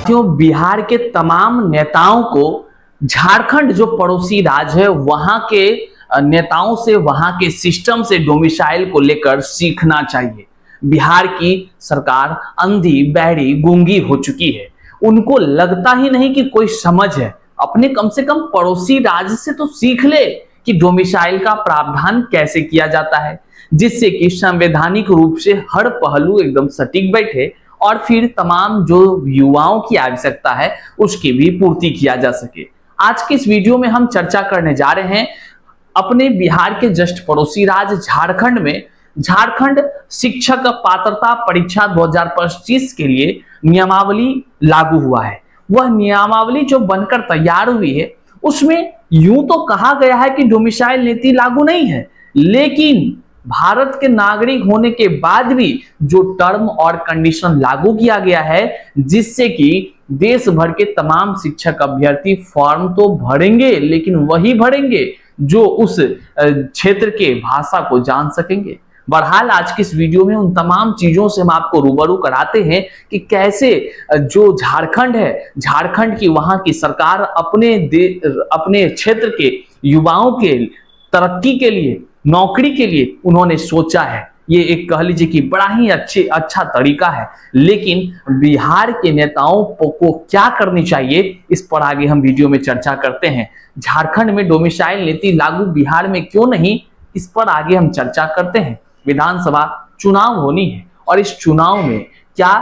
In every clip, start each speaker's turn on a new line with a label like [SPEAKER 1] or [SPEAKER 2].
[SPEAKER 1] साथियों, बिहार के तमाम नेताओं को झारखंड जो पड़ोसी राज्य है वहां के नेताओं से, वहां के सिस्टम से डोमिसाइल को लेकर सीखना चाहिए। बिहार की सरकार अंधी, बहरी, गूंगी हो चुकी है। उनको लगता ही नहीं कि कोई समझ है। अपने कम से कम पड़ोसी राज्य से तो सीख ले कि डोमिसाइल का प्रावधान कैसे किया जाता है, जिससे कि संवैधानिक रूप से हर पहलू एकदम सटीक बैठे और फिर तमाम जो युवाओं की आवश्यकता है उसकी भी पूर्ति किया जा सके। आज की इस वीडियो में हम चर्चा करने जा रहे हैं अपने बिहार के जस्ट पड़ोसी राज्य झारखंड में झारखंड शिक्षक पात्रता परीक्षा 2025 के लिए नियमावली लागू हुआ है। वह नियमावली जो बनकर तैयार हुई है उसमें यूं तो कहा गया है कि डोमिसाइल नीति लागू नहीं है, लेकिन भारत के नागरिक होने के बाद भी जो टर्म और कंडीशन लागू किया गया है, जिससे कि देश भर के तमाम शिक्षक अभ्यर्थी फॉर्म तो भरेंगे, लेकिन वही भरेंगे जो उस क्षेत्र के भाषा को जान सकेंगे। बहरहाल आज की इस वीडियो में उन तमाम चीजों से हम आपको रूबरू कराते हैं कि कैसे जो झारखंड है, झारखंड की वहां की सरकार अपने क्षेत्र के युवाओं के तरक्की के लिए, नौकरी के लिए उन्होंने सोचा है। ये एक कह लीजिए कि बड़ा ही अच्छा तरीका है, लेकिन बिहार के नेताओं को क्या करनी चाहिए इस पर आगे हम वीडियो में चर्चा करते हैं। झारखंड में डोमिसाइल नीति लागू बिहार में क्यों नहीं, इस पर आगे हम चर्चा करते हैं। विधानसभा चुनाव होनी है और इस चुनाव में क्या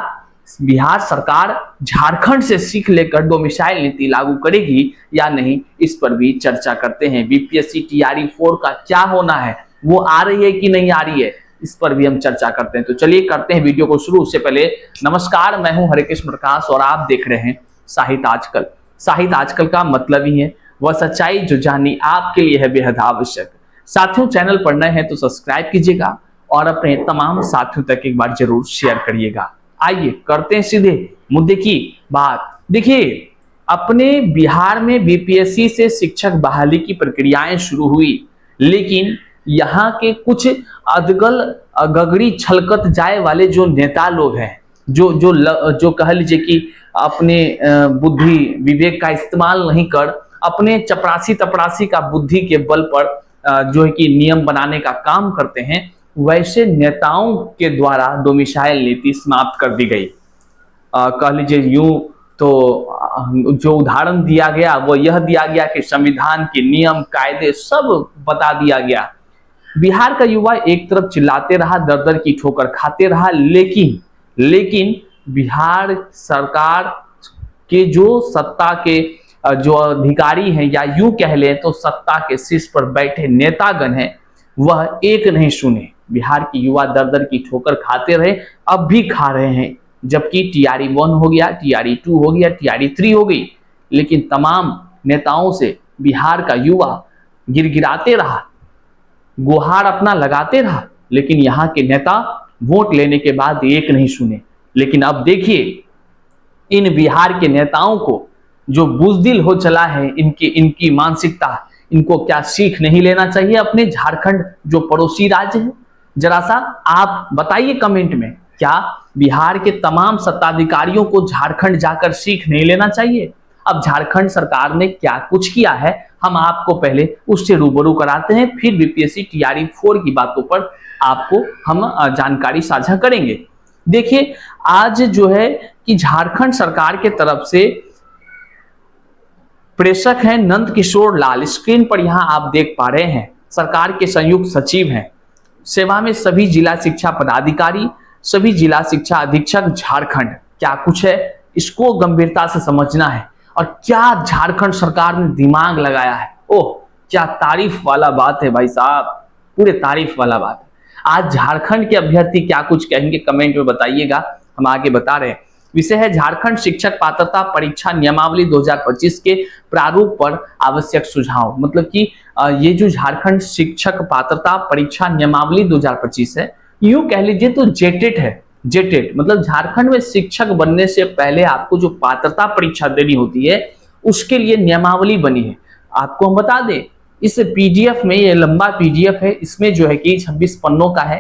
[SPEAKER 1] बिहार सरकार झारखंड से सीख लेकर डोमिसाइल नीति लागू करेगी या नहीं, इस पर भी चर्चा करते हैं। बीपीएससी टीआरई 4 का क्या होना है, वो आ रही है कि नहीं आ रही है, इस पर भी हम चर्चा करते हैं। तो चलिए करते हैं वीडियो को शुरू। उससे पहले नमस्कार, मैं हूं हरिकृष्ण प्रकाश और आप देख रहे हैं साहित्य आजकल। साहित्य आजकल का मतलब ही है वह सच्चाई जो जाननी आपके लिए है बेहद आवश्यक। साथियों, चैनल पर नए हैं तो सब्सक्राइब कीजिएगा और अपने तमाम साथियों तक एक बार जरूर शेयर करिएगा। आइए करते हैं सीधे मुद्दे की बात। देखिए, अपने बिहार में बीपीएससी से शिक्षक बहाली की प्रक्रियाएं शुरू हुई, लेकिन यहाँ के कुछ अदगल गगड़ी छलकत जाए वाले जो नेता लोग हैं, जो कह लीजिए कि अपने बुद्धि विवेक का इस्तेमाल नहीं कर अपने चपरासी तपरासी का बुद्धि के बल पर जो है कि नियम बनाने का काम करते हैं, वैसे नेताओं के द्वारा डोमिसाइल नीति समाप्त कर दी गई। कह लीजिए यूं तो जो उदाहरण दिया गया वो यह दिया गया कि संविधान के नियम कायदे सब बता दिया गया। बिहार का युवा एक तरफ चिल्लाते रहा, दर दर की ठोकर खाते रहा, लेकिन बिहार सरकार के जो सत्ता के जो अधिकारी हैं, या यूं कह लें तो सत्ता के शीर्ष पर बैठे नेतागण हैं, वह एक नहीं सुने। बिहार के युवा दर दर की ठोकर खाते रहे, अब भी खा रहे हैं, जबकि टीआरई 1 हो गया, टीआरई 2 हो गया, टीआरई 3 हो गई, लेकिन तमाम नेताओं से बिहार का युवा गिड़गिड़ाते रहा, गुहार अपना लगाते रहा, लेकिन यहाँ के नेता वोट लेने के बाद एक नहीं सुने। लेकिन अब देखिए, इन बिहार के नेताओं को जो बुजदिल हो चला है, इनकी मानसिकता, इनको क्या सीख नहीं लेना चाहिए अपने झारखंड जो पड़ोसी राज्य है? जरा सा आप बताइए कमेंट में, क्या बिहार के तमाम सत्ताधिकारियों को झारखंड जाकर सीख नहीं लेना चाहिए? अब झारखंड सरकार ने क्या कुछ किया है हम आपको पहले उससे रूबरू कराते हैं, फिर बीपीएससी टीआरई 4 की बातों पर आपको हम जानकारी साझा करेंगे। देखिए, आज जो है कि झारखंड सरकार के तरफ से प्रेषक हैं नंद किशोर लाल, स्क्रीन पर यहां आप देख पा रहे हैं, सरकार के संयुक्त सचिव हैं। सेवा में सभी जिला शिक्षा पदाधिकारी, सभी जिला शिक्षा अधीक्षक झारखंड। क्या कुछ है, इसको गंभीरता से समझना है। और क्या झारखंड सरकार ने दिमाग लगाया है, ओह क्या तारीफ वाला बात है भाई साहब, पूरे तारीफ वाला बात है। आज झारखंड के अभ्यर्थी क्या कुछ कहेंगे कमेंट में बताइएगा, हम आगे बता रहे हैं। विषय है झारखंड शिक्षक पात्रता परीक्षा नियमावली 2025 के प्रारूप पर आवश्यक सुझाव। मतलब कि ये जो झारखंड शिक्षक पात्रता परीक्षा नियमावली 2025 है, यूं कह लीजिए तो जेटेट है। जेटेट मतलब झारखंड में शिक्षक बनने से पहले आपको जो पात्रता परीक्षा देनी होती है, उसके लिए नियमावली बनी है। आपको हम बता दें, इस पीडीएफ में, ये लंबा पीडीएफ है, इसमें जो है कि 26 पन्नों का है,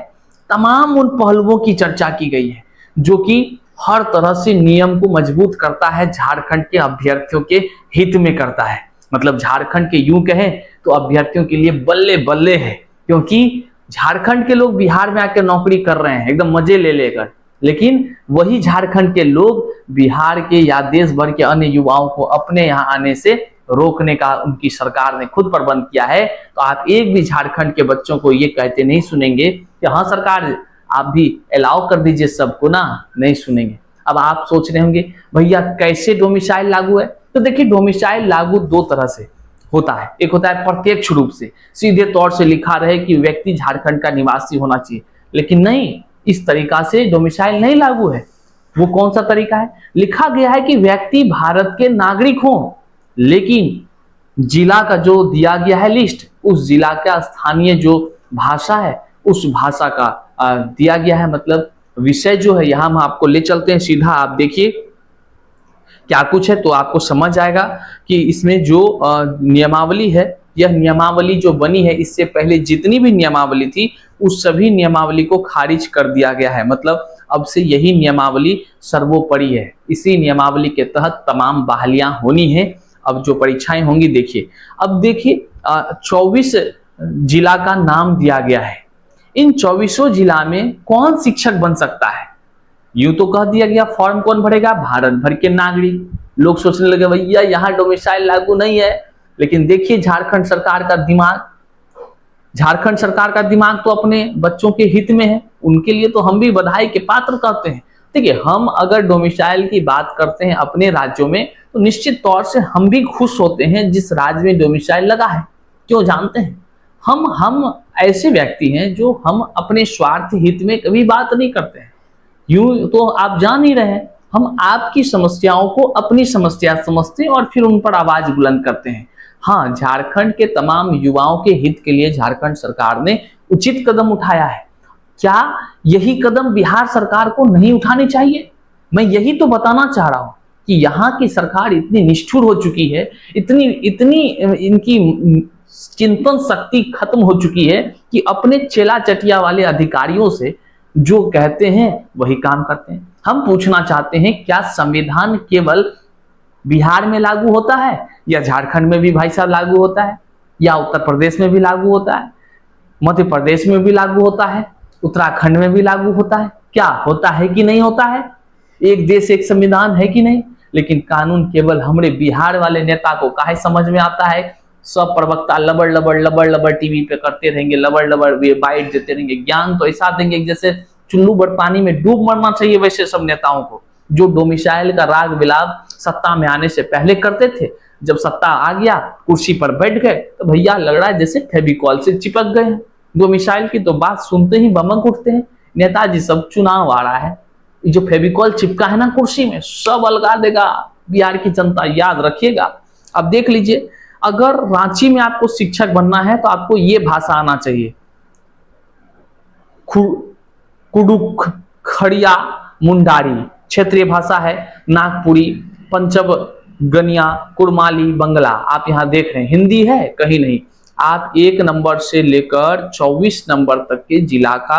[SPEAKER 1] तमाम उन पहलुओं की चर्चा की गई है जो कि हर तरह से नियम को मजबूत करता है, झारखंड के अभ्यर्थियों के हित में करता है। मतलब झारखंड के यूं कहें तो अभ्यर्थियों के लिए बल्ले बल्ले है, क्योंकि झारखंड के लोग बिहार में आकर नौकरी कर रहे हैं एकदम मजे ले लेकर, लेकिन वही झारखंड के लोग बिहार के या देश भर के अन्य युवाओं को अपने यहाँ आने से रोकने का उनकी सरकार ने खुद प्रबंध किया है। तो आप एक भी झारखंड के बच्चों को ये कहते नहीं सुनेंगे कि हाँ सरकार आप भी अलाउ कर दीजिए सबको ना, नहीं सुनेंगे। अब आप सोच रहे होंगे भैया कैसे डोमिसाइल लागू है? तो देखिए डोमिसाइल लागू दो तरह से होता है। एक होता है प्रत्यक्ष रूप से, सीधे तौर से लिखा रहे कि व्यक्ति झारखंड का निवासी होना चाहिए, लेकिन नहीं, इस तरीका से डोमिसाइल नहीं लागू है। वो कौन सा तरीका है? लिखा गया है कि व्यक्ति भारत के नागरिक हो, लेकिन जिला का जो दिया गया है लिस्ट, उस जिला का स्थानीय जो भाषा है उस भाषा का दिया गया है। मतलब विषय जो है, यहां हम आपको ले चलते हैं सीधा, आप देखिए क्या कुछ है तो आपको समझ आएगा कि इसमें जो नियमावली है, यह नियमावली जो बनी है इससे पहले जितनी भी नियमावली थी उस सभी नियमावली को खारिज कर दिया गया है। मतलब अब से यही नियमावली सर्वोपरि है, इसी नियमावली के तहत तमाम बहालियां होनी है। अब जो परीक्षाएं होंगी देखिए, अब देखिए 24 जिला का नाम दिया गया है। इन 24 जिला में कौन शिक्षक बन सकता है? यूं तो कह दिया गया फॉर्म कौन भरेगा? भारत भर के नागरिक। लोग सोचने लगे भैया यहाँ डोमिसाइल लागू नहीं है, लेकिन देखिए झारखंड सरकार का दिमाग, झारखंड सरकार का दिमाग तो अपने बच्चों के हित में है, उनके लिए तो हम भी बधाई के पात्र कहते हैं। देखिए हम अगर डोमिसाइल की बात करते हैं अपने राज्यों में तो निश्चित तौर से हम भी खुश होते हैं जिस राज्य में डोमिसाइल लगा है। क्यों जानते हैं? हम ऐसे व्यक्ति हैं जो हम अपने स्वार्थ हित में कभी बात नहीं करते हैं। यूं तो आप जान ही रहे हैं, हम आपकी समस्याओं को अपनी समस्या समझते हैं और फिर उन पर आवाज बुलंद करते हैं। हाँ, झारखंड के तमाम युवाओं के हित के लिए झारखंड सरकार ने उचित कदम उठाया है। क्या यही कदम बिहार सरकार को नहीं उठानी चाहिए? मैं यही तो बताना चाह रहा हूं कि यहाँ की सरकार इतनी निष्ठुर हो चुकी है, इतनी इनकी चिंतन शक्ति खत्म हो चुकी है कि अपने चेला चटिया वाले अधिकारियों से जो कहते हैं वही काम करते हैं। हम पूछना चाहते हैं क्या संविधान केवल बिहार में लागू होता है या झारखंड में भी भाई साहब लागू होता है, या उत्तर प्रदेश में भी लागू होता है, मध्य प्रदेश में भी लागू होता है, उत्तराखंड में भी लागू होता है? क्या होता है कि नहीं होता है? एक देश एक संविधान है कि नहीं? लेकिन कानून केवल हमारे बिहार वाले नेता को काहे समझ में आता है? सब प्रवक्ता लबड़ लबड़ टीवी पे करते रहेंगे, लबड़ लबड़ बाइट देते रहेंगे, ज्ञान तो ऐसा देंगे जैसे चुल्लू भर पानी में डूब मरना चाहिए वैसे सब नेताओं को, जो डोमिसाइल का राग विलाप सत्ता में आने से पहले करते थे। जब सत्ता आ गया, कुर्सी पर बैठ गए तो भैया लग रहा है जैसे फेविकॉल से चिपक गए हैं। डोमिसाइल की तो बात सुनते ही बमक उठते हैं। नेताजी सब चुनाव आ रहा है, जो फेविकॉल चिपका है ना कुर्सी में, सब अलगा देगा बिहार की जनता, याद रखिएगा। अब देख लीजिए, अगर रांची में आपको शिक्षक बनना है तो आपको ये भाषा आना चाहिए, कुडुख, खड़िया, मुंडारी क्षेत्रीय भाषा है, नागपुरी, पंचगनिया, कुरमाली, बंगला। आप यहाँ देख रहे हैं हिंदी है कहीं नहीं। आप 1 नंबर से लेकर 24 नंबर तक के जिला का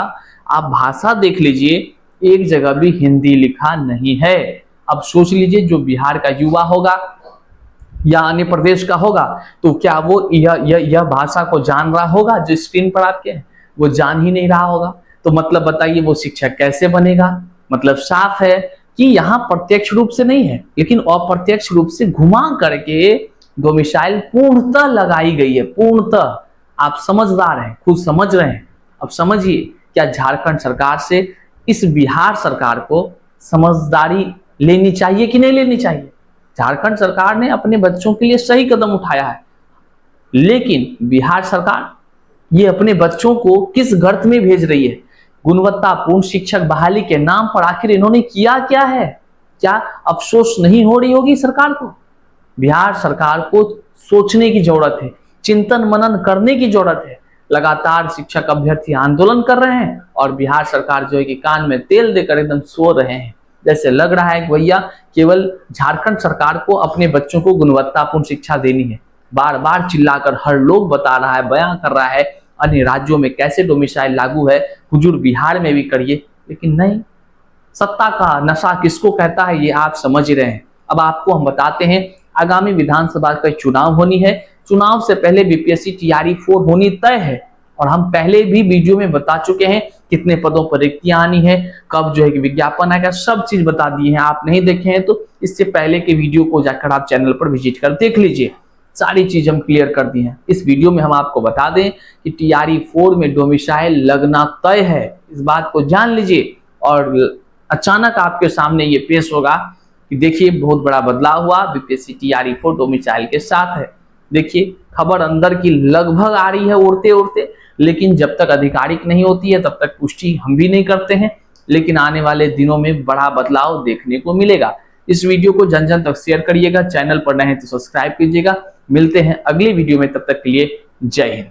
[SPEAKER 1] आप भाषा देख लीजिए, एक जगह भी हिंदी लिखा नहीं है। अब सोच लीजिए जो बिहार का युवा होगा या अन्य प्रदेश का होगा तो क्या वो यह भाषा को जान रहा होगा? जो स्क्रीन पर आपके है वो जान ही नहीं रहा होगा, तो मतलब बताइए वो शिक्षक कैसे बनेगा? मतलब साफ है कि यहाँ प्रत्यक्ष रूप से नहीं है, लेकिन अप्रत्यक्ष रूप से घुमा करके डोमिसाइल पूर्णतः लगाई गई है। पूर्णतः आप समझदार हैं, खुद समझ रहे हैं। अब समझिए, क्या झारखंड सरकार से इस बिहार सरकार को समझदारी लेनी चाहिए कि नहीं लेनी चाहिए? झारखंड सरकार ने अपने बच्चों के लिए सही कदम उठाया है, लेकिन बिहार सरकार ये अपने बच्चों को किस गर्त में भेज रही है? गुणवत्तापूर्ण शिक्षक बहाली के नाम पर आखिर इन्होंने किया क्या है? क्या अफसोस नहीं हो रही होगी सरकार को? बिहार सरकार को सोचने की जरूरत है, चिंतन मनन करने की जरूरत है। लगातार शिक्षक अभ्यर्थी आंदोलन कर रहे हैं और बिहार सरकार जो है कि कान में तेल देकर एकदम सो रहे हैं। जैसे लग रहा है कि भैया केवल झारखंड सरकार को अपने बच्चों को गुणवत्तापूर्ण शिक्षा देनी है। बार बार चिल्लाकर हर लोग बता रहा है, बयां कर रहा है अन्य राज्यों में कैसे डोमिसाइल लागू है, हुजूर बिहार में भी करिए, लेकिन नहीं, सत्ता का नशा किसको कहता है ये आप समझ रहे हैं। अब आपको हम बताते हैं, आगामी विधानसभा का चुनाव होनी है। चुनाव से पहले बीपीएससी टीआरई 4 होनी तय है और हम पहले भी वीडियो में बता चुके हैं कितने पदों पर रिक्तियां आनी है, कब जो है कि विज्ञापन आएगा, सब चीज बता दिए हैं। आप नहीं देखे हैं तो इससे पहले के वीडियो को जाकर आप चैनल पर विजिट कर देख लीजिए, सारी चीज हम क्लियर कर दी हैं। इस वीडियो में हम आपको बता दें कि टीआरई 4 में डोमिसाइल लगना तय है, इस बात को जान लीजिए। और अचानक आपके सामने ये पेश होगा कि देखिए बहुत बड़ा बदलाव हुआ, बीपीएससी टीआरई 4 डोमिसाइल के साथ है। देखिए खबर अंदर की लगभग आ रही है उड़ते उड़ते, लेकिन जब तक आधिकारिक नहीं होती है तब तक पुष्टि हम भी नहीं करते हैं, लेकिन आने वाले दिनों में बड़ा बदलाव देखने को मिलेगा। इस वीडियो को जन जन तक शेयर करिएगा, चैनल पर नए हैं तो सब्सक्राइब कीजिएगा। मिलते हैं अगले वीडियो में, तब तक के लिए जय हिंद।